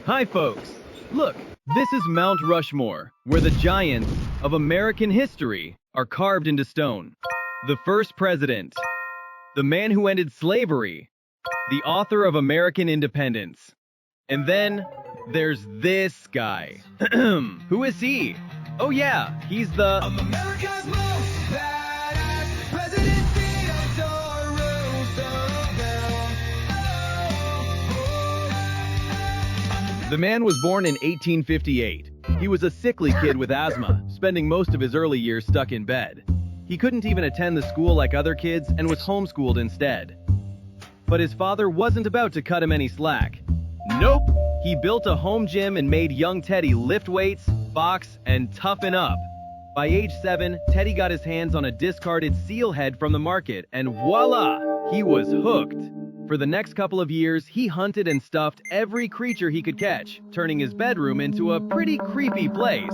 Hi, folks. Look, this is Mount Rushmore, where the giants of American history are carved into stone. The first president, the man who ended slavery, the author of American independence. And then there's this guy. Who is he? Oh yeah, he's the America's most badass President Theodore Roosevelt. The man was born in 1858. He was a sickly kid with asthma, spending most of his early years stuck in bed. He couldn't even attend the school like other kids and was homeschooled instead. But his father wasn't about to cut him any slack. Nope! He built a home gym and made young Teddy lift weights, box, and toughen up. By age 7, Teddy got his hands on a discarded seal head from the market, and voila! He was hooked. For the next couple of years, he hunted and stuffed every creature he could catch, turning his bedroom into a pretty creepy place.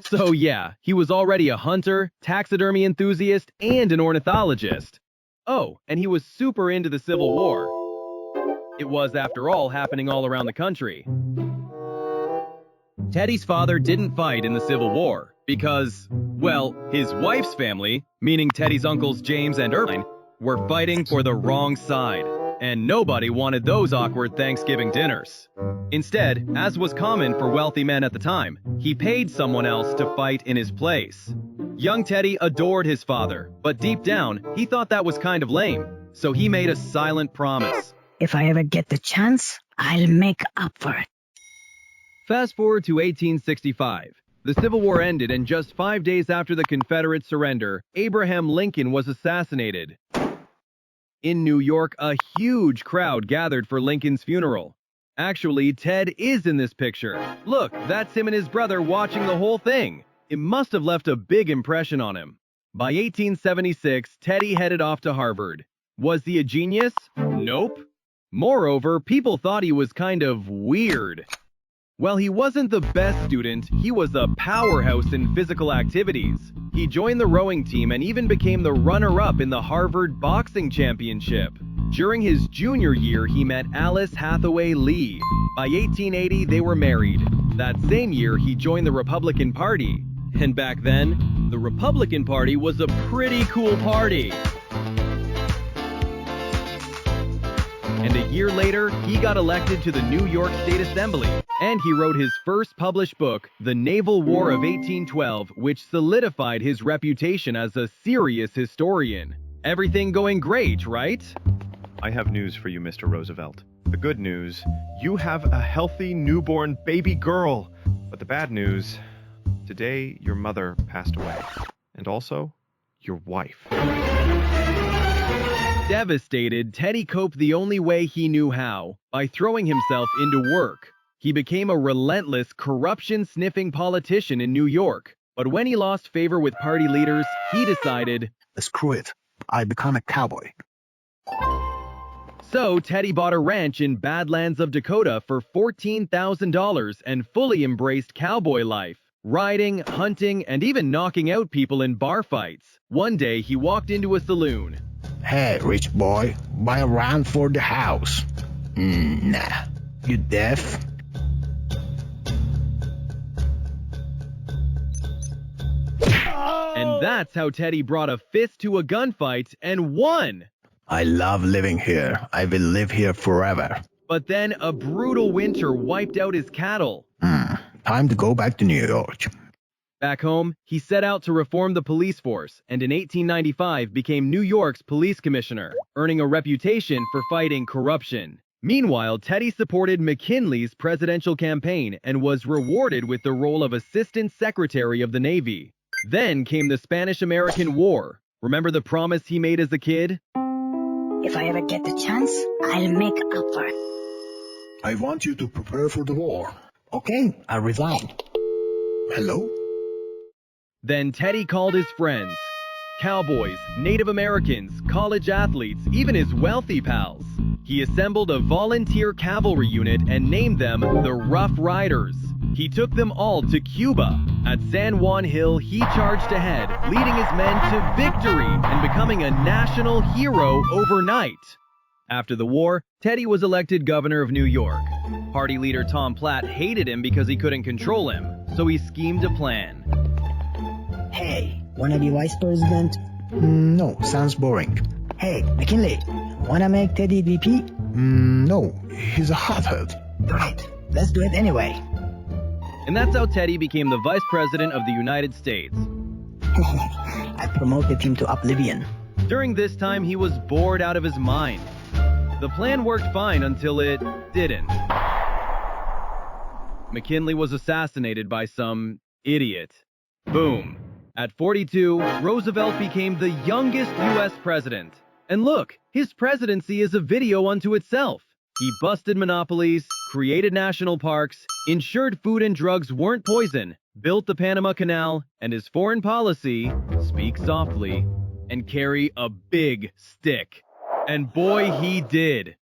So yeah, he was already a hunter, taxidermy enthusiast, and an ornithologist. Oh, and he was super into the Civil War. It was, after all, happening all around the country. Teddy's father didn't fight in the Civil War because, well, his wife's family, meaning Teddy's uncles James and Irvine, were fighting for the wrong side, and nobody wanted those awkward Thanksgiving dinners. Instead, as was common for wealthy men at the time, he paid someone else to fight in his place. Young Teddy adored his father, but deep down, he thought that was kind of lame, so he made a silent promise. If I ever get the chance, I'll make up for it. Fast forward to 1865. The Civil War ended, and just 5 days after the Confederate surrender, Abraham Lincoln was assassinated. In New York, a huge crowd gathered for Lincoln's funeral. Actually, Ted is in this picture. Look, that's him and his brother watching the whole thing. It must have left a big impression on him. By 1876, Teddy headed off to Harvard. Was he a genius? Nope. Moreover, people thought he was kind of weird. While he wasn't the best student, he was a powerhouse in physical activities. He joined the rowing team and even became the runner-up in the Harvard Boxing Championship. During his junior year, he met Alice Hathaway Lee. By 1880, they were married. That same year, he joined the Republican Party. And back then, the Republican Party was a pretty cool party. And a year later, he got elected to the New York State Assembly, and he wrote his first published book, The Naval War of 1812, which solidified his reputation as a serious historian. Everything going great, right? I have news for you, Mr. Roosevelt. The good news, you have a healthy newborn baby girl. But the bad news, today your mother passed away. And also, your wife. Devastated, Teddy coped the only way he knew how, by throwing himself into work. He became a relentless, corruption-sniffing politician in New York. But when he lost favor with party leaders, he decided, screw it, I become a cowboy. So Teddy bought a ranch in Badlands of Dakota for $14,000 and fully embraced cowboy life, riding, hunting, and even knocking out people in bar fights. One day, he walked into a saloon. Hey, rich boy, buy a round for the house. Nah, you deaf? And that's how Teddy brought a fist to a gunfight and won! I love living here. I will live here forever. But then a brutal winter wiped out his cattle. Time to go back to New York. Back home, he set out to reform the police force, and in 1895 became New York's police commissioner, earning a reputation for fighting corruption. Meanwhile, Teddy supported McKinley's presidential campaign and was rewarded with the role of Assistant Secretary of the Navy. Then came the Spanish-American War. Remember the promise he made as a kid? If I ever get the chance, I'll make up for it. I want you to prepare for the war. Okay, I resign. Hello? Then Teddy called his friends. Cowboys, Native Americans, college athletes, even his wealthy pals. He assembled a volunteer cavalry unit and named them the Rough Riders. He took them all to Cuba. At San Juan Hill, he charged ahead, leading his men to victory and becoming a national hero overnight. After the war, Teddy was elected governor of New York. Party leader Tom Platt hated him because he couldn't control him, so he schemed a plan. Hey, wanna be vice president? No, sounds boring. Hey, McKinley, wanna make Teddy VP? No, he's a hothead. Right, let's do it anyway. And that's how Teddy became the vice president of the United States. I promoted him to oblivion. During this time, he was bored out of his mind. The plan worked fine until it didn't. McKinley was assassinated by some idiot. Boom. At 42, Roosevelt became the youngest U.S. president. And look, his presidency is a video unto itself. He busted monopolies, created national parks, ensured food and drugs weren't poison, built the Panama Canal, and his foreign policy, speak softly, and carry a big stick. And boy, he did.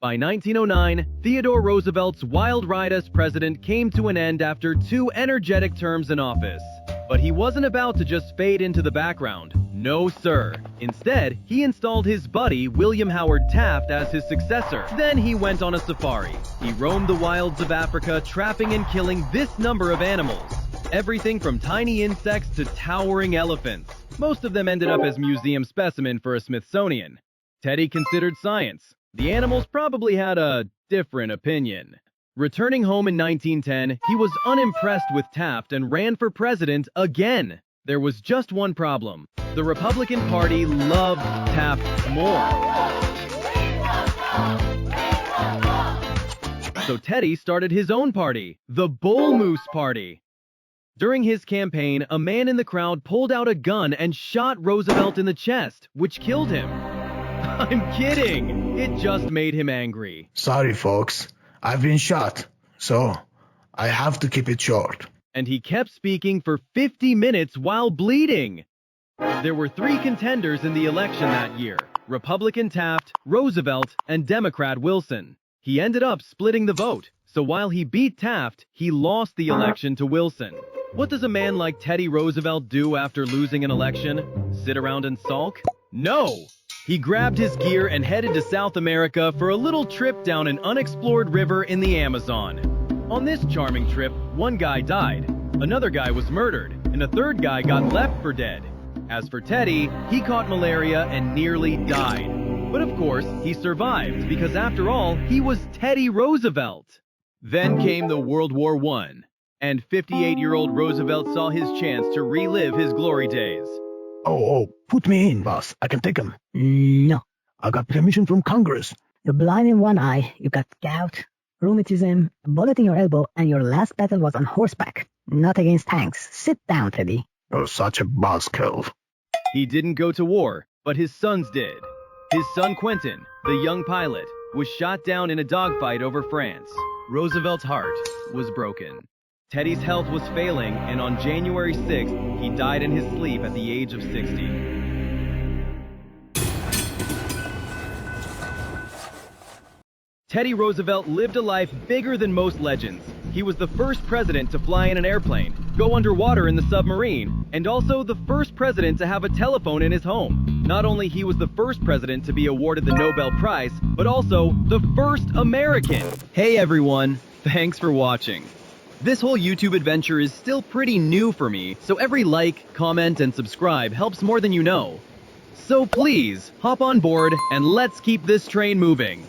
By 1909, Theodore Roosevelt's wild ride as president came to an end after 2 energetic terms in office. But he wasn't about to just fade into the background. No, sir. Instead, he installed his buddy, William Howard Taft, as his successor. Then he went on a safari. He roamed the wilds of Africa, trapping and killing this number of animals. Everything from tiny insects to towering elephants. Most of them ended up as museum specimen for a Smithsonian. Teddy considered science. The animals probably had a different opinion. Returning home in 1910, he was unimpressed with Taft and ran for president again. There was just one problem. The Republican Party loved Taft more. So Teddy started his own party, the Bull Moose Party. During his campaign, a man in the crowd pulled out a gun and shot Roosevelt in the chest, which killed him. I'm kidding! It just made him angry. Sorry, folks. I've been shot, so I have to keep it short. And he kept speaking for 50 minutes while bleeding. There were 3 contenders in the election that year: Republican Taft, Roosevelt, and Democrat Wilson. He ended up splitting the vote, so while he beat Taft, he lost the election to Wilson. What does a man like Teddy Roosevelt do after losing an election? Sit around and sulk? No! He grabbed his gear and headed to South America for a little trip down an unexplored river in the Amazon. On this charming trip, one guy died, another guy was murdered, and a third guy got left for dead. As for Teddy, he caught malaria and nearly died. But of course, he survived because after all, he was Teddy Roosevelt. Then came the World War I, and 58-year-old Roosevelt saw his chance to relive his glory days. Oh, put me in, boss. I can take him. No. I got permission from Congress. You're blind in one eye, you got gout, rheumatism, a bullet in your elbow, and your last battle was on horseback. Not against tanks. Sit down, Teddy. You're such a buzzkill. He didn't go to war, but his sons did. His son Quentin, the young pilot, was shot down in a dogfight over France. Roosevelt's heart was broken. Teddy's health was failing, and on January 6th, he died in his sleep at the age of 60. Teddy Roosevelt lived a life bigger than most legends. He was the first president to fly in an airplane, go underwater in the submarine, and also the first president to have a telephone in his home. Not only he was the first president to be awarded the Nobel Prize, but also the first American. Hey everyone, thanks for watching. This whole YouTube adventure is still pretty new for me, so every like, comment, and subscribe helps more than you know. So please, hop on board and let's keep this train moving.